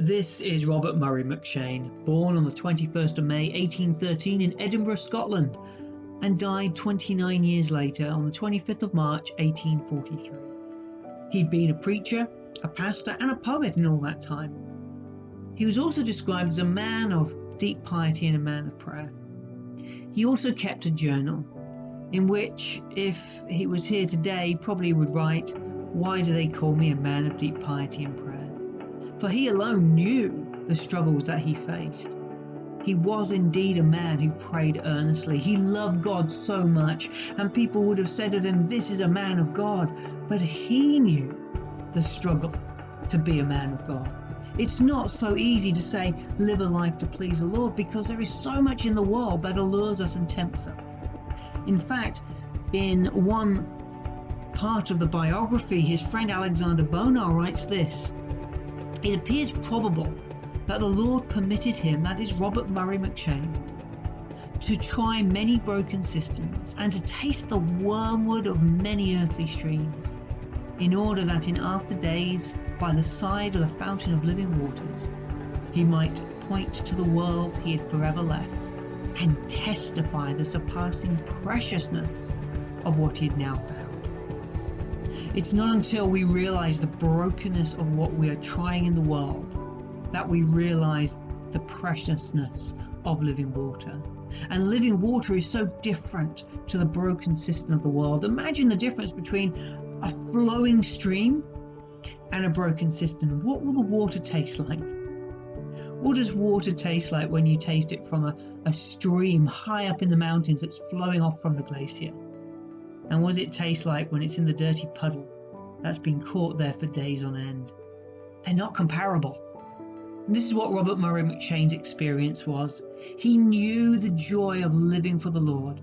This is Robert Murray Mcheyne, born on the 21st of May 1813 in Edinburgh, Scotland, and died 29 years later on the 25th of March 1843. He'd been a preacher, a pastor and a poet in all that time. He was also described as a man of deep piety and a man of prayer. He also kept a journal in which, if he was here today, probably would write, "Why do they call me a man of deep piety and prayer?" For he alone knew the struggles that he faced. He was indeed a man who prayed earnestly. He loved God so much, and people would have said of him, "This is a man of God." But he knew the struggle to be a man of God. It's not so easy to say, live a life to please the Lord, because there is so much in the world that allures us and tempts us. In fact, in one part of the biography, his friend Alexander Bonar writes this: "It appears probable that the Lord permitted him," that is Robert Murray Mcheyne, "to try many broken cisterns and to taste the wormwood of many earthly streams, in order that in after days, by the side of the fountain of living waters, he might point to the world he had forever left and testify the surpassing preciousness of what he had now found." It's not until we realize the brokenness of what we are trying in the world that we realize the preciousness of living water. And living water is so different to the broken cistern of the world. Imagine the difference between a flowing stream and a broken cistern. What will the water taste like? What does water taste like when you taste it from a stream high up in the mountains that's flowing off from the glacier? And what does it taste like when it's in the dirty puddle that's been caught there for days on end? They're not comparable. And this is what Robert Murray Mcheyne's experience was. He knew the joy of living for the Lord,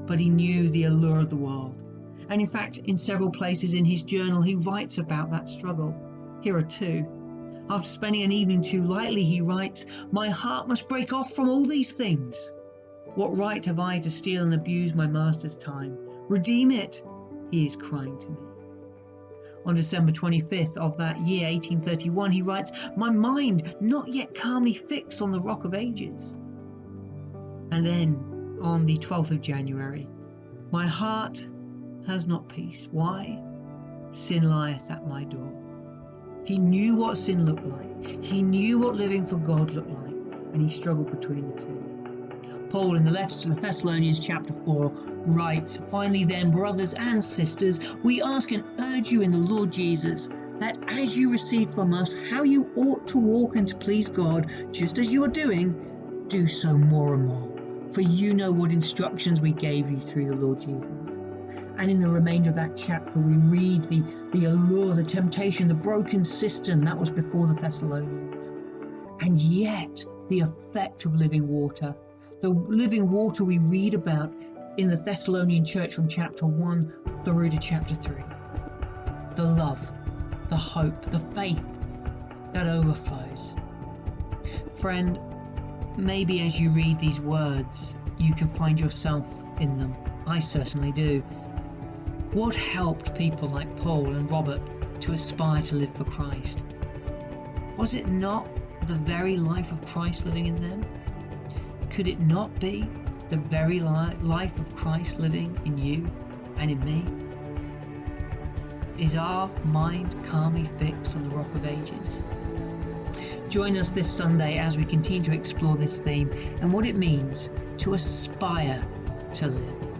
but he knew the allure of the world. And in fact, in several places in his journal, he writes about that struggle. Here are two. After spending an evening too lightly, he writes, "My heart must break off from all these things. What right have I to steal and abuse my master's time? Redeem it," he is crying to me. On December 25th of that year, 1831, he writes, "My mind not yet calmly fixed on the rock of ages." And then on the 12th of January, "My heart has not peace. Why? Sin lieth at my door." He knew what sin looked like. He knew what living for God looked like, and he struggled between the two. Paul, in the letter to the Thessalonians chapter 4, writes, "Finally then, brothers and sisters, we ask and urge you in the Lord Jesus, that as you received from us how you ought to walk and to please God, just as you are doing, do so more and more. For you know what instructions we gave you through the Lord Jesus." And in the remainder of that chapter, we read the allure, the temptation, the broken cistern that was before the Thessalonians. And yet, the effect of living water. The living water we read about in the Thessalonian church from chapter 1 through to chapter 3. The love, the hope, the faith that overflows. Friend, maybe as you read these words, you can find yourself in them. I certainly do. What helped people like Paul and Robert to aspire to live for Christ? Was it not the very life of Christ living in them? Could it not be the very life of Christ living in you and in me? Is our mind calmly fixed on the rock of ages? Join us this Sunday as we continue to explore this theme and what it means to aspire to live.